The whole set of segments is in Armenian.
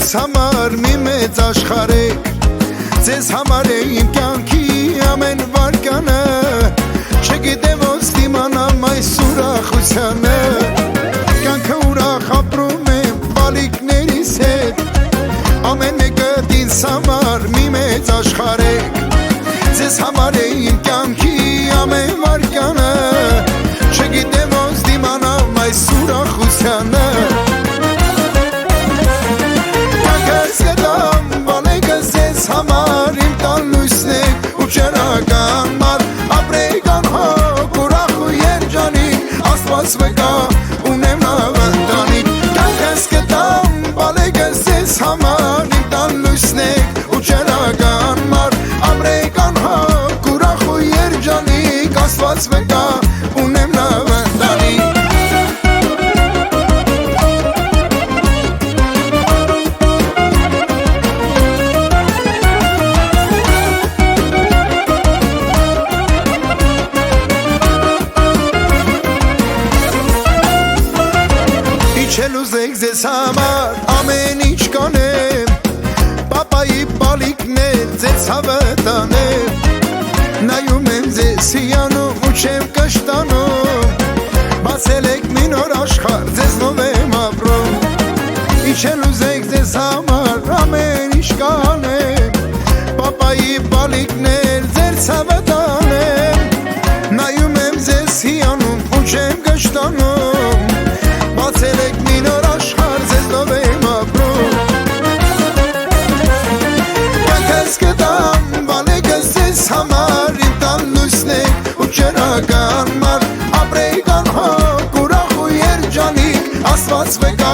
ձեզ համար մի մեծ աշխարհ ձեզ համար է իմ կյանքի ամեն վարկանը չգիտեմ ոնց դիմանամ այս ուրախությանը կյանքը ուրախ ապրում եմ բալիկներիս հետ ամեն մեկը ինձ համար մի մեծ աշխարհ ձեզ համար է իմ կյանքի ամեն վարկանը չգիտեմ ոնց դիմանամ այս ուրախությանը Համար իմ տան լույսնեք ու ճերական մար ապրեգան հոգ ուրախ ու երջանիկ Աստված վկա ունեմ լավ ընտանիք Կյանքս կտամ բալեգս ձեզ համար իմ տան լույսնեք ու ճերական մար ապրեգան հոգ ուրախ ու երջանիկ Աստված վկա ունեմ լավ ընտանիք Չելուզեք ձեզ համար ամեն ինչ կանեմ Պապայի բալիկներ ձեզ հավը տանեմ Նայում եմ ձեզ հիանում ու չեմ կշտանում Բացել եք մի նոր աշխարհ ձեզնով եմ ապրում Չելուզեք ձեզ համար ամեն ինչ կանեմ Պապայի բալիկներ ձեզ հավը տանեմ Նայում եմ ձեզ հիանում ու չեմ կշտանում Բացել եք մի նոր աշխարհ ձեզնով եմ ապրում Կյանքս կտամ բալեգս ձեզ համար իմ տան լույսնեք ու ճերական մար ապրեգան հոգ ուրախ ու երջանիկ Աստված վկա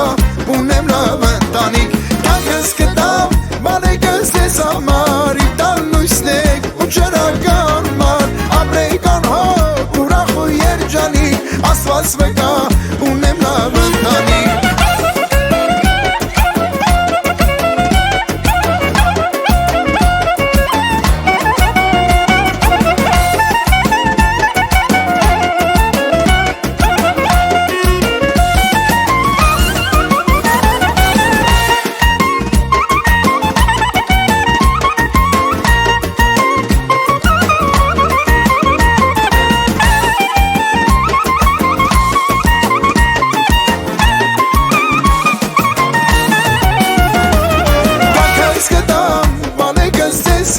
ունեմ լավ ընտանիք Կյանքս կտամ բալեգս ձեզ համար իմ տան լույսնեք ու ճերական մար ապրեգան հոգ ուրախ ու երջանիկ Աստված վկա ունեմ լավ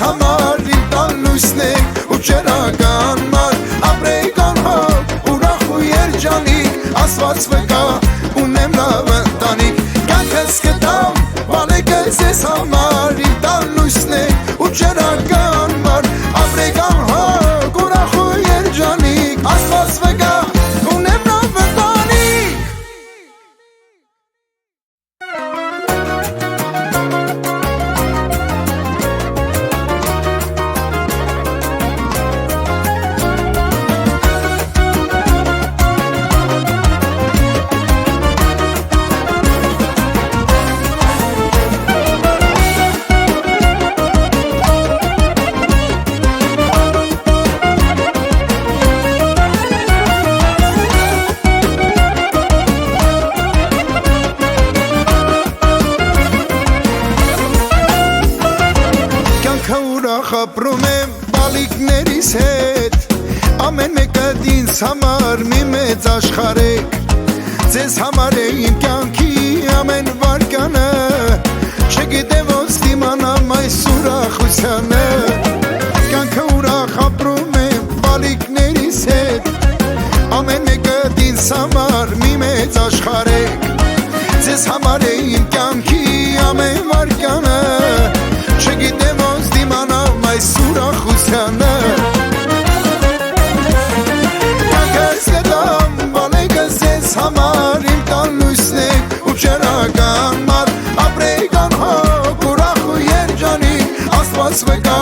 Համար իմ տան լույսնեք ու ճերական մար ապրեգան հոգ ուրախ ու երջանիկ Աստված վկա ունեմ լավ ընտանիք Կյանքս կտամ բալեգս ձեզ համար իմ տան լույսնեք ու ճերական մար ապրեգան հոգ ուրախ ու երջանիկ Աստված վկա ունեմ լավ ընտանիք Ապրում եմ բալիկներիս հետ ամեն մեկը ինձ համար մի մեծ աշխարհ ձեզ համար է իմ կյանքի ամեն վարկանը չգիտեմ ոնց դիմանամ այս ուրախությանը կյանքը ուրախ ապրում եմ բալիկներիս հետ ամեն մեկը ինձ համար մի մեծ աշխարհ ձեզ համար է իմ կյանքի ամեն վարկանը չգիտեմ ոնց դիմանամ այս ուրախությանը Կյանքս կտամ բալեգս ձեզ համար իմ տան լույսնեք ու ճերական մար ապրեգան հոգ ուրախ ու երջանիկ Աստված վկա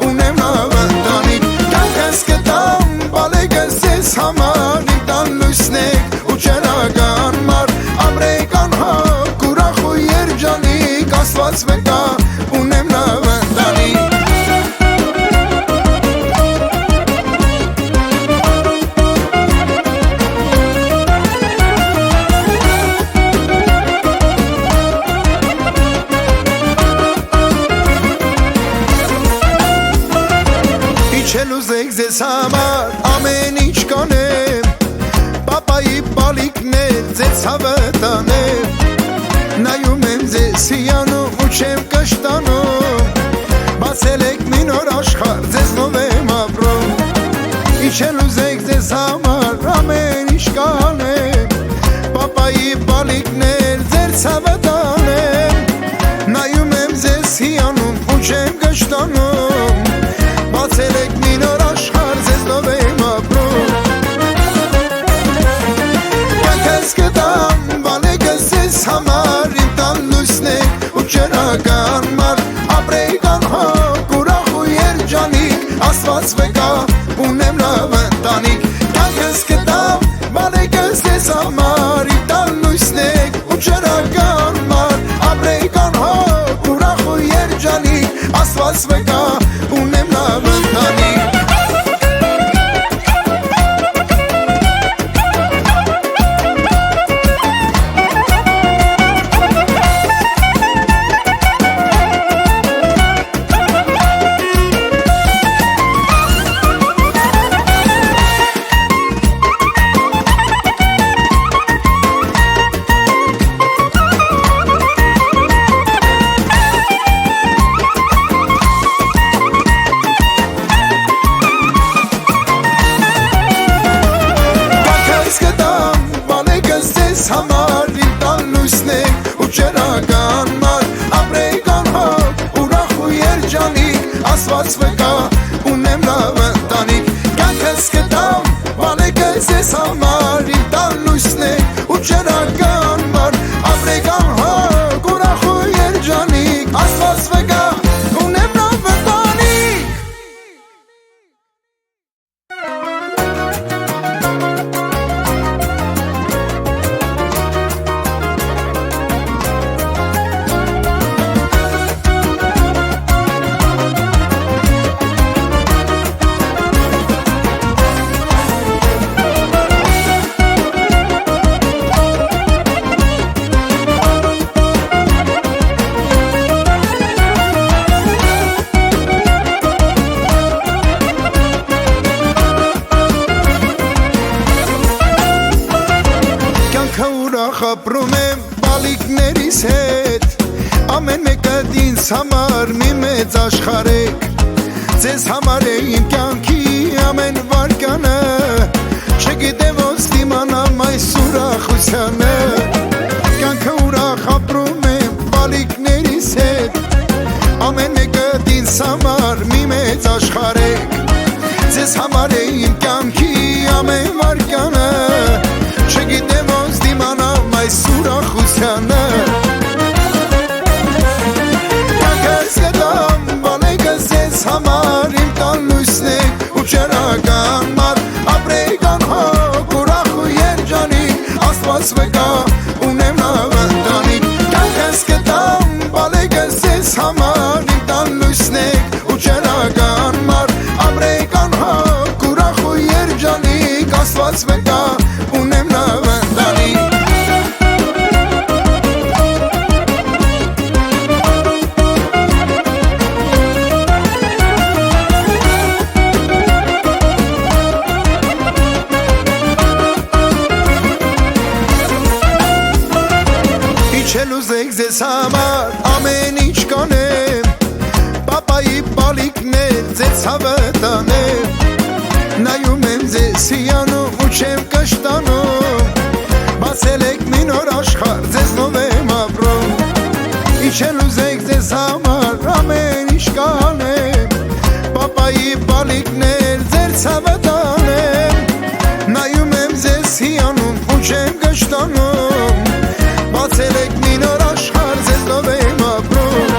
ունեմ լավ ընտանիք Կյանքս կտամ բալեգս ձեզ համար իմ տան լույսնեք ու ճերական մար ապրեգան հոգ ուրախ ու երջանիկ Աստված վկա ունեմ լավ ընտանիք Իջել ուզեք ձեզ համար ամեն ինչ կանեմ Պապայի բալիկներ ձեզ հավը տանեմ Նայում եմ ձեզ հիանում ու չեմ կշտանում Բացել եք մի նոր աշխարհ ձեզ նով եմ ապրում Իջել ուզեք ձեզ համար ամեն ինչ կանեմ Պապայի բալիկներ ձեզ հավը տանեմ Նայում եմ ձեզ հիանում ու չեմ կշտանում Բացել եք մի նոր աշխարհ ձեզ նով եմ ապրում Կյանքս կտամ բալեկս ձեզ համար Իմ տան լույսն եք ու ճրական մար Ապրեի կանհակ ուրախ ու երջանիկ Աստված վկա ունեմ լավ ընտանիք Կյանքս կտամ բալեկս ձեզ համար Իմ տան լույսն եք ու ճրական մար Ապրեի կանհակ ուրախ ու երջանիկ Աստված վկա ունեմ լավ ընտանիք Համար իմ տան լույսն եք ու ճրական մար Ապրեի կանհակ ուրախ ու երջանիկ Աստված վկա ունեմ լավ ընտանիք Կյանքս կտամ բալեկս ձեզ համար Իմ տան լույսն եք ու ճրական մար Ապրեի կանհակ ուրախ ու երջանիկ Աստված վկա ունեմ լավ ընտանիք Ապրում եմ բալիկներիս հետ Ամեն մեկը ինձ համար մի մեծ աշխարհ եք Ձեզ համար է իմ կյանքի ամեն վարկանը Չգիտեմ ոնց դիմանամ այս ուրախությանը Կյանքը ուրախ ապրում եմ բալիկներիս հետ Ամեն մեկը ինձ համար մի մեծ աշխարհ եք Ձեզ համար է իմ կյանքի ամեն վարկանը Չգիտեմ ոնց դիմանամ այս ուրախությանը Կյանքս կտամ բալեկս ձեզ համար Իմ տան լույսն եք ու ճրական մար Ապրեի կանհակ ուրախ ու երջանիկ Աստված վկա ունեմ լավ ընտանիք Կյանքս կտամ բալեկս ձեզ համար Իմ տան լույսն եք ու ճրական մար Ապրեի կանհակ ուրախ ու երջանիկ Աստված վկա ունեմ լավ ընտանիք Իջել ուզեք ձեզ համար ամեն ինչ կանեմ Պապայի բալիկներ ձեզ հավը տանեմ Նայում եմ ձեզ հիանում ու չեմ կշտանում Բացել եք մի նոր աշխարհ ձեզ նով եմ ապրում Իջել ուզեք ձեզ համար ամեն ինչ կանեմ Պապայի բալիկներ ձեզ հավը տանեմ Նայում եմ ձեզ հիանում ու չեմ կշտանում Բացել եք մի նոր աշխարհ ձեզ նով եմ ապրում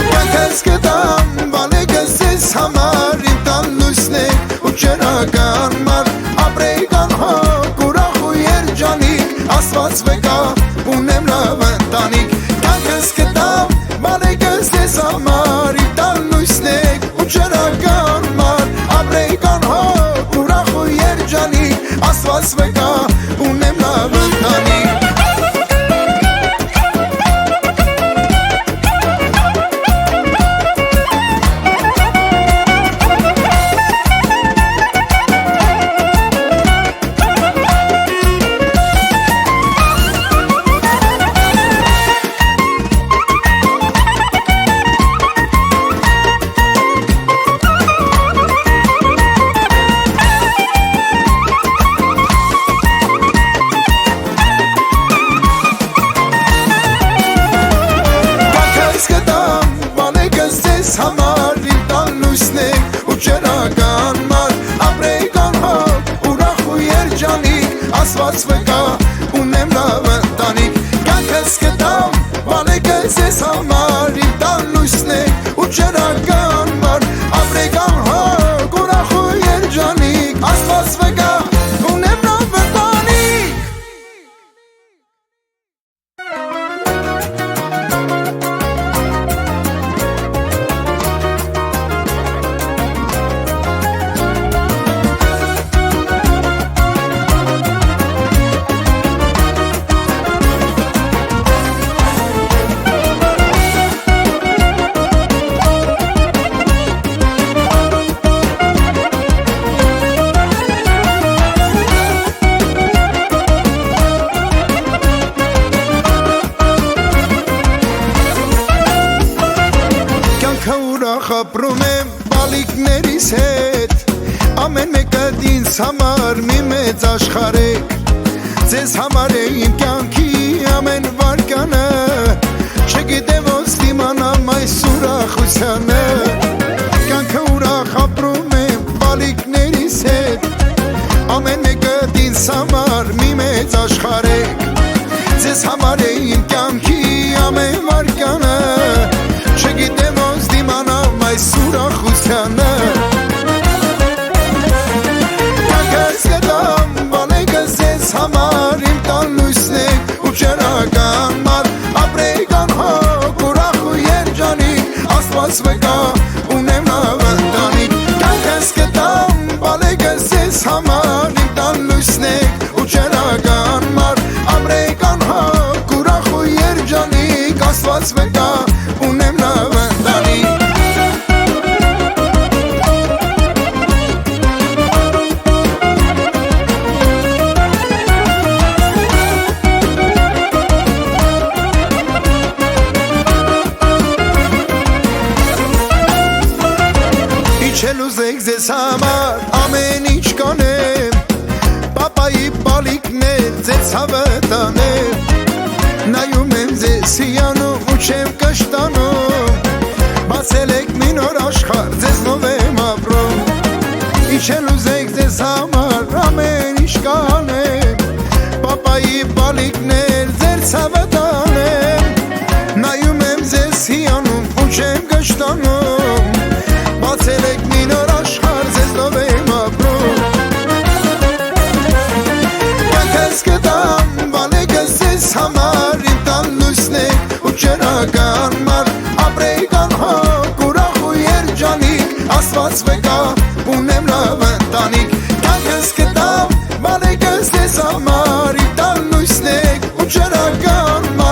Կյանքս կտամ բալեկս ձեզ համար Իմ տան լույսն եք ու ճրական մար Ապրեի կանհակ ուրախ ու երջանիկ Աստված վկա ունեմ լավ ընտանիք Կյանքս կտամ բալեկս ձեզ համար Իմ տան լույսն եք ու ճրական Աստված վկա ունեմ լավ ընտանիք Կյանքս կտամ բալեկս ես համար Իմ տան լույսն է ու ջրական մար Ապրեք անհակ ուրախ ու երջանիկ Աստված վկա ունեմ լավ ընտանիք Ապրում եմ բալիկներիս հետ Ամեն մեկը ինձ համար մի մեծ աշխարհեք Ձեզ համար է իմ կյանքի ամեն վարկանը Չգիտեմ ոնց դիմանամ այս ուրախությանը Կյանքը ուրախ ապրում եմ բալիկներիս հետ Ամեն մեկը ինձ համար մի մեծ աշխարհեք Ձեզ համար է իմ կյանքի ամեն վարկանը Չգիտեմ ոնց դիմանամ այս ուրախությանը Կյանքս կտամ բալեկս ես համար Իմ տան լույսն է ու ջրական մար Ապրեք անհակ ուրախ ու երջանիկ Աստված վկա ունեմ լավ ընտանիք Կյանքս կտամ բալեկս ես համար Իմ տան լույսն է ու ջրական մար Ապրեք անհակ ուրախ ու երջանիկ Աստված վկա ունեմ լավ ընտանիք Իջել ուզեք ձեզ համար ամեն ինչ կանեմ Պապայի բալիկներ ձեզ հավը տանեմ Նայում եմ ձեզ հիանում ու չեմ կշտանում Բացել եք մի նոր աշխարհ ձեզնով եմ ապրում Իջել ուզեք ձեզ համար ամեն ինչ կանեմ Պապայի բալիկներ ձեզ հավը տանեմ Նայում եմ ձեզ հիանում ու չեմ կշտանում Բացել եք մի նոր աշխարհ ձեզնով եմ ապրում Կյանքս կտամ բալեկս ես համար Իմ տան լույսն է ու ջրական մար Ապրեք անհակ ուրախ ու երջանիկ Աստված վկա ունեմ լավ ընտանիք Կյանքս կտամ բալեկս ես համար Իմ տան լույսն է ու ջրական մար